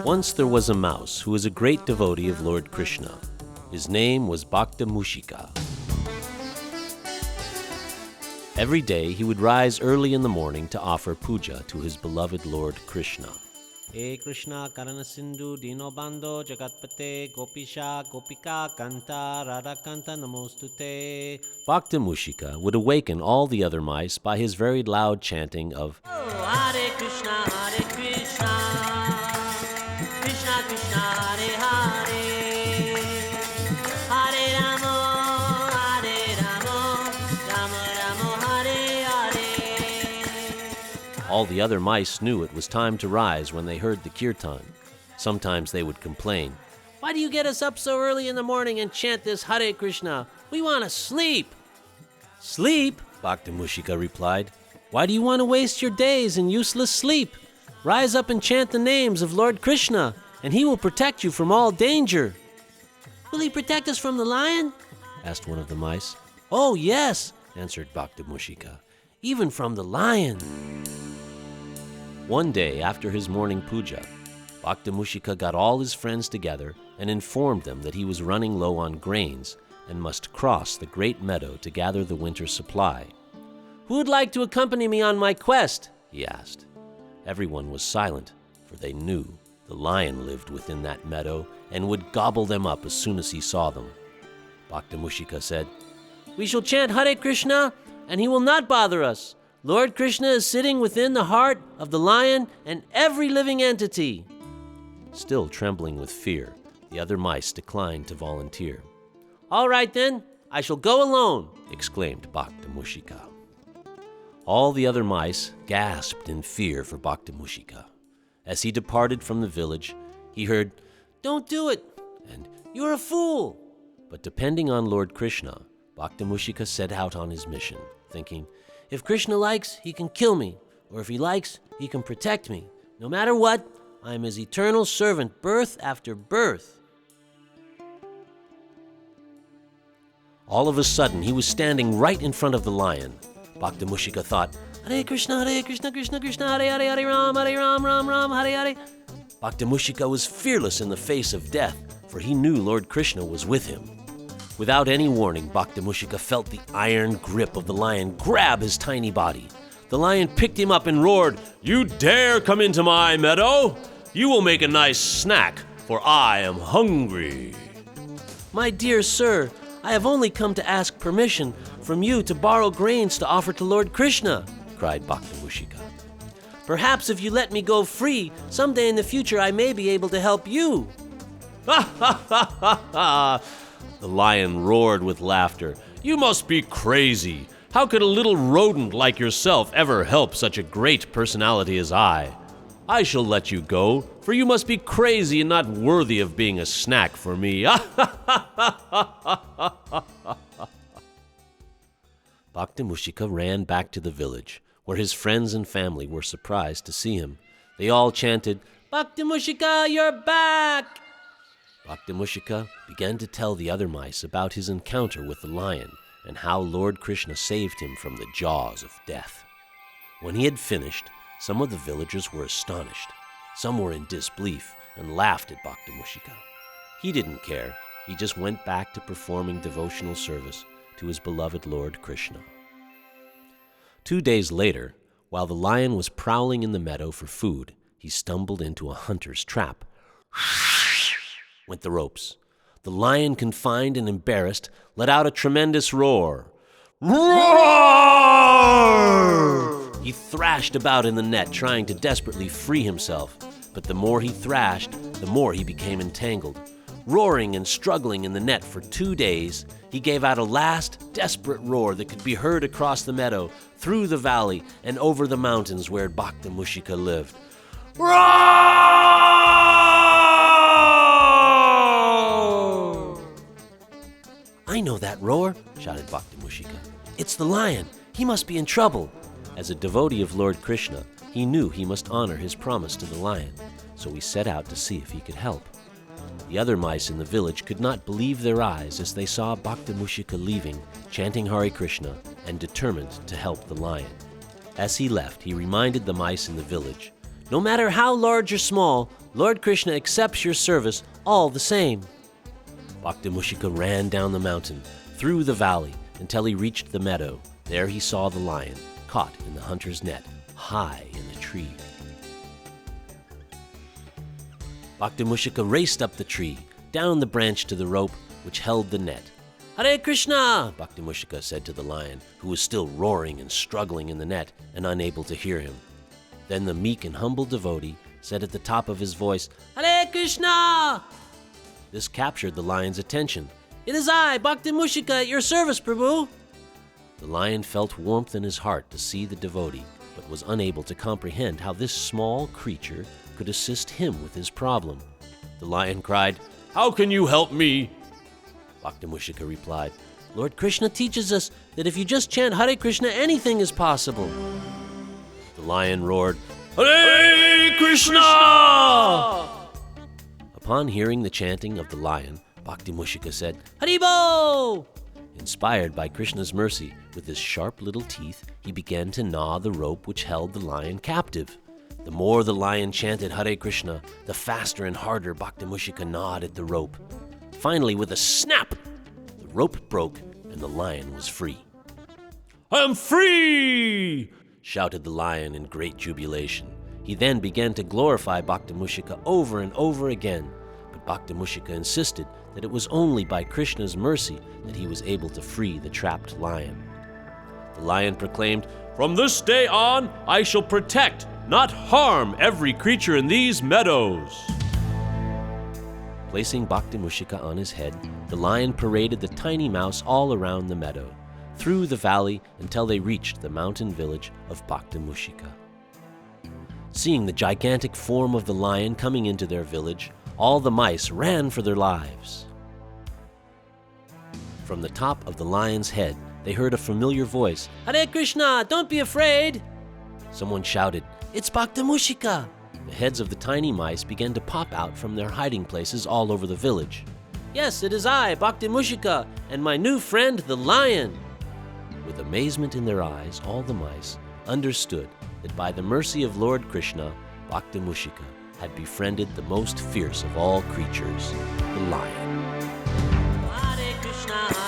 Once there was a mouse who was a great devotee of Lord Krishna. His name was Bhakta Musika. Every day he would rise early in the morning to offer puja to his beloved Lord Krishna. Hare Krishna Karana Sindhu Dinobando Jagatpate Gopisha Gopika Kanta Radha Kanta Namostute. Bhakta Musika would awaken all the other mice by his very loud chanting of Hare Krishna Hare Krishna Krishna Krishna Hare Hare Hare Rama Hare Rama Rama Rama Hare Hare. All the other mice knew it was time to rise when they heard the kirtan. Sometimes they would complain, "Why do you get us up so early in the morning and chant this Hare Krishna? We want to sleep." "Sleep?" Bhakta Musika replied. "Why do you want to waste your days in useless sleep? Rise up and chant the names of Lord Krishna, and he will protect you from all danger." "Will he protect us from the lion?" asked one of the mice. "Oh, yes," answered Bhakta Musika, "even from the lion." One day after his morning puja, Bhakta Musika got all his friends together and informed them that he was running low on grains and must cross the great meadow to gather the winter supply. "Who would like to accompany me on my quest?" he asked. Everyone was silent, for they knew the lion lived within that meadow and would gobble them up as soon as he saw them. Bhakta Musika said, "We shall chant Hare Krishna, and he will not bother us. Lord Krishna is sitting within the heart of the lion and every living entity." Still trembling with fear, the other mice declined to volunteer. "All right then, I shall go alone," exclaimed Bhakta Musika. All the other mice gasped in fear for Bhakta Musika. As he departed from the village, he heard, "Don't do it," and "You're a fool." But depending on Lord Krishna, Bhakta Musika set out on his mission, thinking, "If Krishna likes, he can kill me, or if he likes, he can protect me. No matter what, I am his eternal servant, birth after birth." All of a sudden, he was standing right in front of the lion. Bhakta Musika thought, Hare Krishna, Krishna Krishna, Hare Hare, Hare Ram, Ram Ram, Hare Hare. Bhakta Musika was fearless in the face of death, for he knew Lord Krishna was with him. Without any warning, Bhakta Musika felt the iron grip of the lion grab his tiny body. The lion picked him up and roared, "You dare come into my meadow? You will make a nice snack, for I am hungry." "My dear sir, I have only come to ask permission from you to borrow grains to offer to Lord Krishna," cried Bhakta Musika. "Perhaps if you let me go free, someday in the future I may be able to help you." "Ha ha ha ha ha!" The lion roared with laughter. "You must be crazy. How could a little rodent like yourself ever help such a great personality as I? I shall let you go, for you must be crazy and not worthy of being a snack for me." Bhakta Musika ran back to the village, where his friends and family were surprised to see him. They all chanted, "Bhakta Musika, you're back!" Bhakta Musika began to tell the other mice about his encounter with the lion and how Lord Krishna saved him from the jaws of death. When he had finished, some of the villagers were astonished. Some were in disbelief and laughed at Bhakta Musika. He didn't care. He just went back to performing devotional service to his beloved Lord Krishna. 2 days later, while the lion was prowling in the meadow for food, he stumbled into a hunter's trap. Went the ropes. The lion, confined and embarrassed, let out a tremendous roar. Roar! He thrashed about in the net, trying to desperately free himself. But the more he thrashed, the more he became entangled. Roaring and struggling in the net for 2 days, he gave out a last, desperate roar that could be heard across the meadow, through the valley, and over the mountains where Bhakta Musika lived. Roar! "I know that roar," shouted Bhakta Musika. "It's the lion. He must be in trouble." As a devotee of Lord Krishna, he knew he must honor his promise to the lion, so he set out to see if he could help. The other mice in the village could not believe their eyes as they saw Bhakta Musika leaving, chanting Hare Krishna, and determined to help the lion. As he left, he reminded the mice in the village, No matter how large or small, Lord Krishna accepts your service all the same." Bhakta Musika ran down the mountain, through the valley, until he reached the meadow. There he saw the lion, caught in the hunter's net, high in a tree. Bhakta Musika raced up the tree, down the branch to the rope which held the net. "Hare Krishna!" Bhakta Musika said to the lion, who was still roaring and struggling in the net and unable to hear him. Then the meek and humble devotee said at the top of his voice, "Hare Krishna!" This captured the lion's attention. "It is I, Bhakti Musika, at your service, Prabhu." The lion felt warmth in his heart to see the devotee, but was unable to comprehend how this small creature could assist him with his problem. The lion cried, "How can you help me?" Bhakti Musika replied, "Lord Krishna teaches us that if you just chant Hare Krishna, anything is possible." The lion roared, "Hare Krishna!" Upon hearing the chanting of the lion, Bhakti Musika said, "Haribo!" Inspired by Krishna's mercy, with his sharp little teeth, he began to gnaw the rope which held the lion captive. The more the lion chanted Hare Krishna, the faster and harder Bhakti Musika gnawed at the rope. Finally, with a snap, the rope broke and the lion was free. "I'm free!" shouted the lion in great jubilation. He then began to glorify Bhakta Musika over and over again, but Bhakta Musika insisted that it was only by Krishna's mercy that he was able to free the trapped lion. The lion proclaimed, "From this day on, I shall protect, not harm, every creature in these meadows." Placing Bhakta Musika on his head, the lion paraded the tiny mouse all around the meadow, through the valley until they reached the mountain village of Bhakta Musika. Seeing the gigantic form of the lion coming into their village, all the mice ran for their lives. From the top of the lion's head, they heard a familiar voice, "Hare Krishna, don't be afraid!" Someone shouted, "It's Bhakta Musika!" The heads of the tiny mice began to pop out from their hiding places all over the village. "Yes, it is I, Bhakti Musika, and my new friend, the lion!" With amazement in their eyes, all the mice understood that by the mercy of Lord Krishna, Bhakta Musika had befriended the most fierce of all creatures, the lion. Hare Krishna.